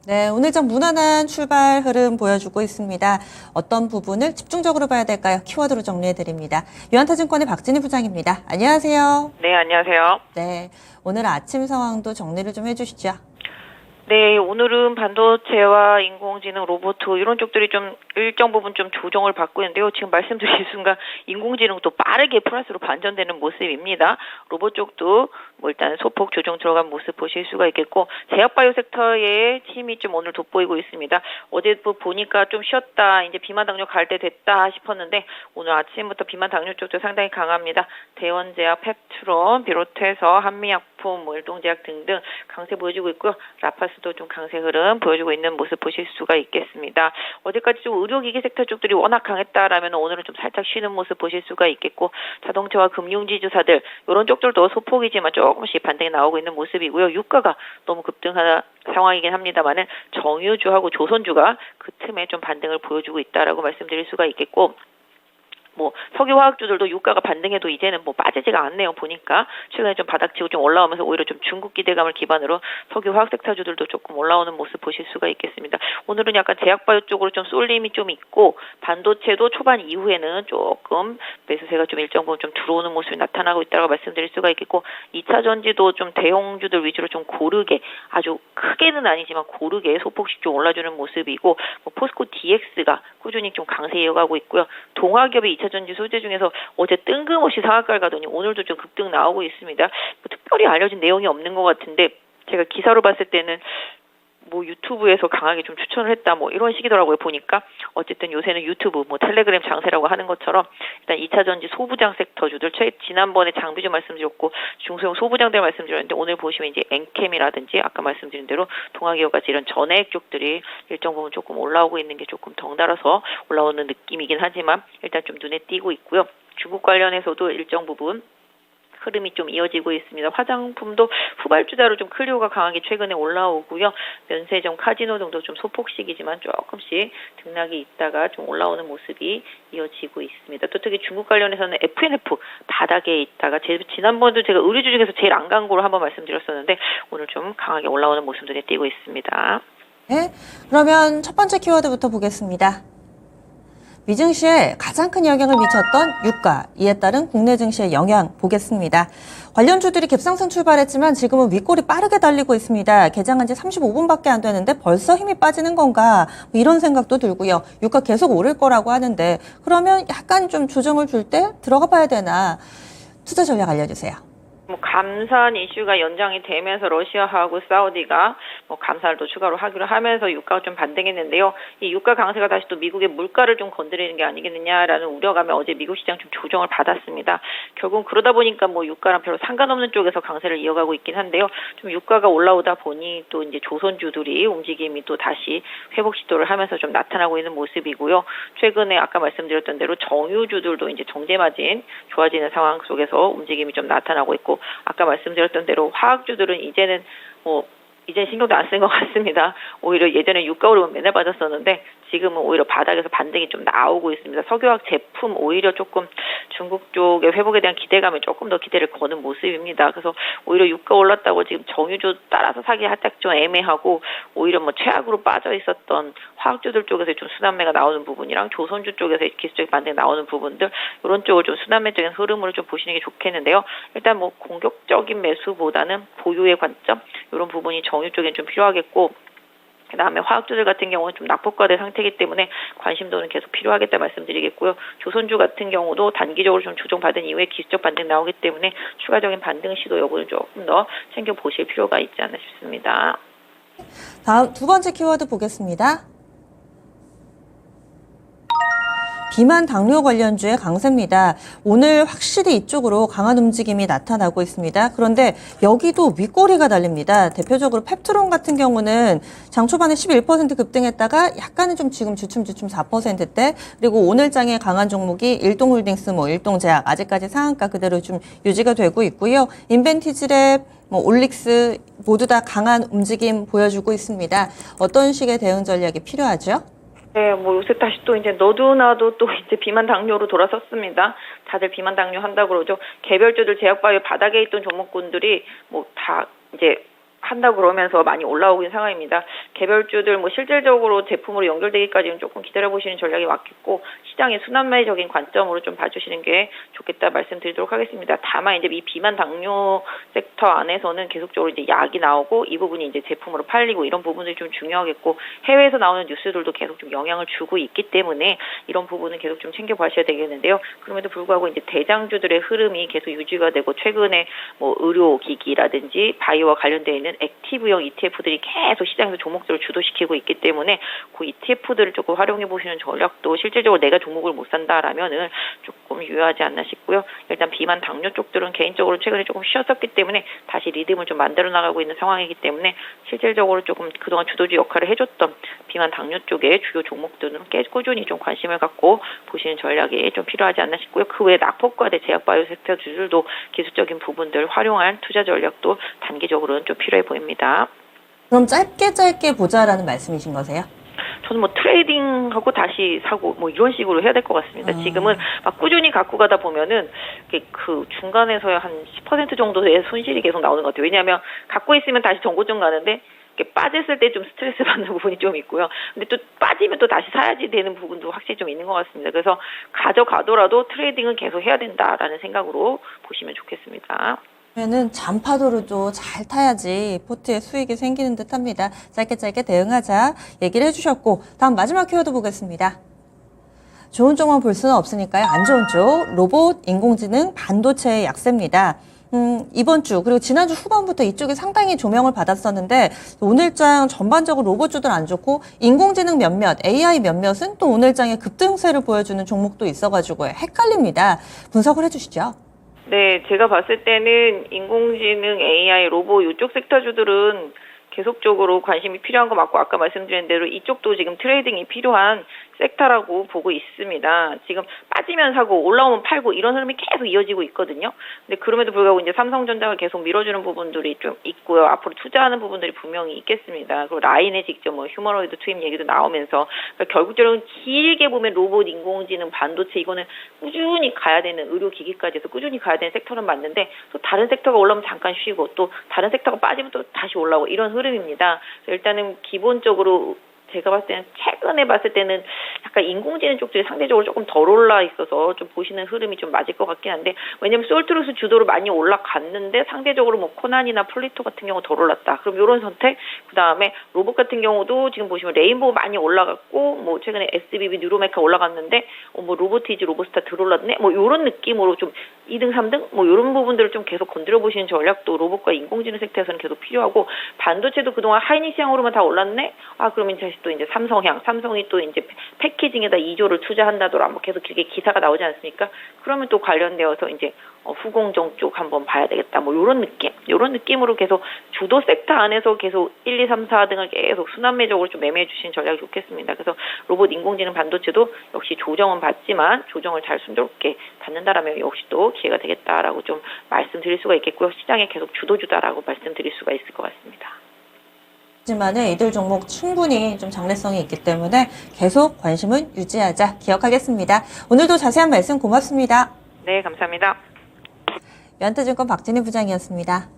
네, 오늘 좀 무난한 출발 흐름 보여주고 있습니다. 어떤 부분을 집중적으로 봐야 될까요? 키워드로 정리해드립니다. 유한타증권의 박진희 부장입니다. 안녕하세요. 네, 안녕하세요. 네, 오늘 아침 상황도 정리를 좀 해주시죠. 네, 오늘은 반도체와 인공지능, 로봇 이런 쪽들이 좀 일정 부분 좀 조정을 받고 있는데요. 지금 말씀드린 순간 인공지능도 빠르게 플러스로 반전되는 모습입니다. 로봇 쪽도 뭐 일단 소폭 조정 들어간 모습 보실 수가 있겠고, 제약바이오 섹터의 힘이 좀 오늘 돋보이고 있습니다. 어제 보니까 좀 쉬었다, 이제 비만 당뇨 갈 때 됐다 싶었는데 오늘 아침부터 비만 당뇨 쪽도 상당히 강합니다. 대원제약, 펩트론 비롯해서 한미약품, 일동제약 등등 강세 보여주고 있고요. 라파스도 좀 강세 흐름 보여주고 있는 모습 보실 수가 있겠습니다. 어제까지 좀 의료기기 섹터 쪽들이 워낙 강했다라면 오늘은 좀 살짝 쉬는 모습 보실 수가 있겠고, 자동차와 금융지주사들 이런 쪽들도 소폭이지만 조금씩 반등이 나오고 있는 모습이고요. 유가가 너무 급등하는 상황이긴 합니다만은 정유주하고 조선주가 그 틈에 좀 반등을 보여주고 있다라고 말씀드릴 수가 있겠고, 석유화학주들도 유가가 반등해도 이제는 빠지지가 않네요. 보니까 최근에 좀 바닥치고 좀 올라오면서 오히려 좀 중국 기대감을 기반으로 석유화학 섹터주들도 조금 올라오는 모습 보실 수가 있겠습니다. 오늘은 약간 제약바이오 쪽으로 좀 쏠림이 좀 있고, 반도체도 초반 이후에는 조금 매수세가 좀 일정 부분 좀 들어오는 모습이 나타나고 있다고 말씀드릴 수가 있겠고, 2차 전지도 좀 대형주들 위주로 좀 고르게, 아주 크게는 아니지만 고르게 소폭씩 좀 올라주는 모습이고, 포스코 DX가 꾸준히 좀 강세 이어가고 있고요. 동아기업의 2차 전지 소재 중에서 어제 뜬금없이 상한가를 가더니 오늘도 좀 급등 나오고 있습니다. 특별히 알려진 내용이 없는 것 같은데, 제가 기사로 봤을 때는 유튜브에서 강하게 좀 추천을 했다 이런 식이더라고요. 보니까 어쨌든 요새는 유튜브 텔레그램 장세라고 하는 것처럼 일단 2차 전지 소부장 섹터주들, 지난번에 장비주 말씀드렸고 중소형 소부장들 말씀드렸는데, 오늘 보시면 이제 엔캠이라든지 아까 말씀드린 대로 동아기업같이 이런 전해액 쪽들이 일정 부분 조금 올라오고 있는 게 조금 덩달아서 올라오는 느낌이긴 하지만 일단 좀 눈에 띄고 있고요. 중국 관련해서도 일정 부분 흐름이 좀 이어지고 있습니다. 화장품도 후발주자로 좀 클리오가 강하게 최근에 올라오고요. 면세점, 카지노 등도 좀 소폭식이지만 조금씩 등락이 있다가 좀 올라오는 모습이 이어지고 있습니다. 또 특히 중국 관련해서는 FNF 바닥에 있다가 지난번도 제가 의류주 중에서 제일 안 간 거로 한번 말씀드렸었는데 오늘 좀 강하게 올라오는 모습 눈에 띄고 있습니다. 네, 그러면 첫 번째 키워드부터 보겠습니다. 미증 시에 가장 큰 영향을 미쳤던 유가, 이에 따른 국내 증시의 영향 보겠습니다. 관련주들이 갭상승 출발했지만 지금은 윗골이 빠르게 달리고 있습니다. 개장한 지 35분밖에 안 되는데 벌써 힘이 빠지는 건가, 이런 생각도 들고요. 유가 계속 오를 거라고 하는데 그러면 약간 좀 조정을 줄 때 들어가 봐야 되나, 투자 전략 알려주세요. 감산 이슈가 연장이 되면서 러시아하고 사우디가 감산을 또 추가로 하기로 하면서 유가가 좀 반등했는데요. 이 유가 강세가 다시 또 미국의 물가를 좀 건드리는 게 아니겠느냐라는 우려감에 어제 미국 시장 좀 조정을 받았습니다. 결국은 그러다 보니까 유가랑 별로 상관없는 쪽에서 강세를 이어가고 있긴 한데요. 좀 유가가 올라오다 보니 또 이제 조선주들이 움직임이 또 다시 회복 시도를 하면서 좀 나타나고 있는 모습이고요. 최근에 아까 말씀드렸던 대로 정유주들도 이제 정제 마진 좋아지는 상황 속에서 움직임이 좀 나타나고 있고, 아까 말씀드렸던 대로 화학주들은 이제는 이제 신경도 안 쓴 것 같습니다. 오히려 예전에 유가 오르면 맨날 빠졌었는데 지금은 오히려 바닥에서 반등이 좀 나오고 있습니다. 석유화학 제품 오히려 조금 중국 쪽의 회복에 대한 기대감에 조금 더 기대를 거는 모습입니다. 그래서 오히려 유가 올랐다고 지금 정유주 따라서 사기 살짝 좀 애매하고, 오히려 최악으로 빠져 있었던 화학주들 쪽에서 좀 순환매가 나오는 부분이랑 조선주 쪽에서 기술적인 반등이 나오는 부분들, 이런 쪽을 좀 순환매적인 흐름으로 좀 보시는 게 좋겠는데요. 일단 공격적인 매수보다는 보유의 관점, 이런 부분이 정유 쪽엔 좀 필요하겠고, 그다음에 화학주들 같은 경우는 좀 낙폭과대 상태이기 때문에 관심도는 계속 필요하겠다 말씀드리겠고요. 조선주 같은 경우도 단기적으로 좀 조정받은 이후에 기술적 반등 나오기 때문에 추가적인 반등 시도 여부는 조금 더 챙겨보실 필요가 있지 않나 싶습니다. 다음 두 번째 키워드 보겠습니다. 비만 당뇨 관련주의 강세입니다. 오늘 확실히 이쪽으로 강한 움직임이 나타나고 있습니다. 그런데 여기도 윗꼬리가 달립니다. 대표적으로 펩트론 같은 경우는 장 초반에 11% 급등했다가 약간은 좀 지금 주춤주춤 4%대, 그리고 오늘장에 강한 종목이 일동홀딩스, 일동제약 아직까지 상한가 그대로 좀 유지가 되고 있고요. 인벤티지랩, 올릭스 모두 다 강한 움직임 보여주고 있습니다. 어떤 식의 대응 전략이 필요하죠? 네, 요새 다시 또 이제 너도나도 또 이제 비만 당뇨로 돌아섰습니다. 다들 비만 당뇨 한다고 그러죠. 개별주들 제약바이오 바닥에 있던 종목군들이 다 이제 한다고 그러면서 많이 올라오고 있는 상황입니다. 개별주들 뭐 실질적으로 제품으로 연결되기까지는 조금 기다려보시는 전략이 맞겠고 시장의 순환매적인 관점으로 좀 봐주시는 게 좋겠다 말씀드리도록 하겠습니다. 다만 이제 이 비만 당뇨 섹터 안에서는 계속적으로 이제 약이 나오고 이 부분이 이제 제품으로 팔리고 이런 부분들이 좀 중요하겠고 해외에서 나오는 뉴스들도 계속 좀 영향을 주고 있기 때문에 이런 부분은 계속 좀 챙겨봐셔야 되겠는데요. 그럼에도 불구하고 이제 대장주들의 흐름이 계속 유지가 되고 최근에 뭐 의료기기라든지 바이오와 관련되어 있는 액티브형 ETF들이 계속 시장에서 종목들을 주도시키고 있기 때문에 그 ETF들을 조금 활용해 보시는 전략도 실질적으로 내가 종목을 못 산다라면은 조금 유효하지 않나 싶고요. 일단 비만 당뇨 쪽들은 개인적으로 최근에 조금 쉬었었기 때문에 다시 리듬을 좀 만들어 나가고 있는 상황이기 때문에 실질적으로 조금 그동안 주도주 역할을 해줬던 비만 당뇨 쪽의 주요 종목들은 꾸준히 좀 관심을 갖고 보시는 전략이 좀 필요하지 않나 싶고요. 그 외에 낙폭과대 제약바이오 섹터주들도 기술적인 부분들 활용한 투자 전략도 단기적으로는 좀 필요해 보입니다. 그럼 짧게 보자라는 말씀이신 거세요? 저는 뭐 트레이딩하고 다시 사고 뭐 이런 식으로 해야 될 것 같습니다. 지금은 막 꾸준히 갖고 가다 보면은 그 중간에서야 한 10% 정도의 손실이 계속 나오는 것 같아요. 왜냐하면 갖고 있으면 다시 정고점 가는데 빠졌을 때 좀 스트레스 받는 부분이 좀 있고요. 근데 또 빠지면 또 다시 사야지 되는 부분도 확실히 좀 있는 것 같습니다. 그래서 가져가더라도 트레이딩은 계속 해야 된다라는 생각으로 보시면 좋겠습니다. 그러면은 잔파도로도 잘 타야지 포트에 수익이 생기는 듯합니다. 짧게 대응하자 얘기를 해주셨고 다음 마지막 키워드 보겠습니다. 좋은 쪽만 볼 수는 없으니까요. 안 좋은 쪽 로봇, 인공지능, 반도체의 약세입니다. 이번 주 그리고 지난주 후반부터 이쪽이 상당히 조명을 받았었는데 오늘장 전반적으로 로봇주들 안 좋고 인공지능 몇몇, AI 몇몇은 또 오늘장에 급등세를 보여주는 종목도 있어가지고 헷갈립니다. 분석을 해주시죠. 네, 제가 봤을 때는 인공지능, AI, 로봇 이쪽 섹터주들은 계속적으로 관심이 필요한 거 맞고 아까 말씀드린 대로 이쪽도 지금 트레이딩이 필요한 섹터라고 보고 있습니다. 지금 빠지면 사고 올라오면 팔고 이런 흐름이 계속 이어지고 있거든요. 근데 그럼에도 불구하고 이제 삼성전자가 계속 밀어주는 부분들이 좀 있고요. 앞으로 투자하는 부분들이 분명히 있겠습니다. 그리고 라인에 직접 뭐 휴머노이드 투입 얘기도 나오면서 그러니까 결국적으로 길게 보면 로봇, 인공지능, 반도체 이거는 꾸준히 가야 되는 의료기기까지 해서 꾸준히 가야 되는 섹터는 맞는데 또 다른 섹터가 올라오면 잠깐 쉬고 또 다른 섹터가 빠지면 또 다시 올라오고 이런 흐름입니다. 일단은 기본적으로 제가 봤을 때는 최근에 봤을 때는 약간 인공지능 쪽들이 상대적으로 조금 덜 올라 있어서 좀 보시는 흐름이 좀 맞을 것 같긴 한데 왜냐면 솔트루스 주도로 많이 올라갔는데 상대적으로 뭐 코난이나 플리토 같은 경우 덜 올랐다. 그럼 이런 선택 그다음에 로봇 같은 경우도 지금 보시면 레인보우 많이 올라갔고 뭐 최근에 SBB 뉴로메카 올라갔는데 뭐 로보티즈 로보스타 들 올랐네 뭐 이런 느낌으로 좀 2등 3등 뭐 이런 부분들을 좀 계속 건드려 보시는 전략도 로봇과 인공지능 섹터에서는 계속 필요하고 반도체도 그동안 하이닉스향으로만 다 올랐네. 아 그러면 다시 또 이제 삼성이 또 이제 패키징에다 2조를 투자한다더라 뭐 계속 길게 기사가 나오지 않습니까? 그러면 또 관련되어서 이제 후공정 쪽 한번 봐야 되겠다 뭐 이런 느낌으로 계속 주도 섹터 안에서 계속 1, 2, 3, 4등을 계속 순환매적으로 좀 매매해 주시는 전략이 좋겠습니다. 그래서 로봇, 인공지능, 반도체도 역시 조정은 받지만 조정을 잘 순조롭게 받는다라면 역시 또 기회가 되겠다라고 좀 말씀드릴 수가 있겠고요. 시장에 계속 주도주다라고 말씀드릴 수가 있을 것 같습니다. 하지만 이들 종목 충분히 좀 장래성이 있기 때문에 계속 관심은 유지하자 기억하겠습니다. 오늘도 자세한 말씀 고맙습니다. 네, 감사합니다. 연타증권 박진희 부장이었습니다.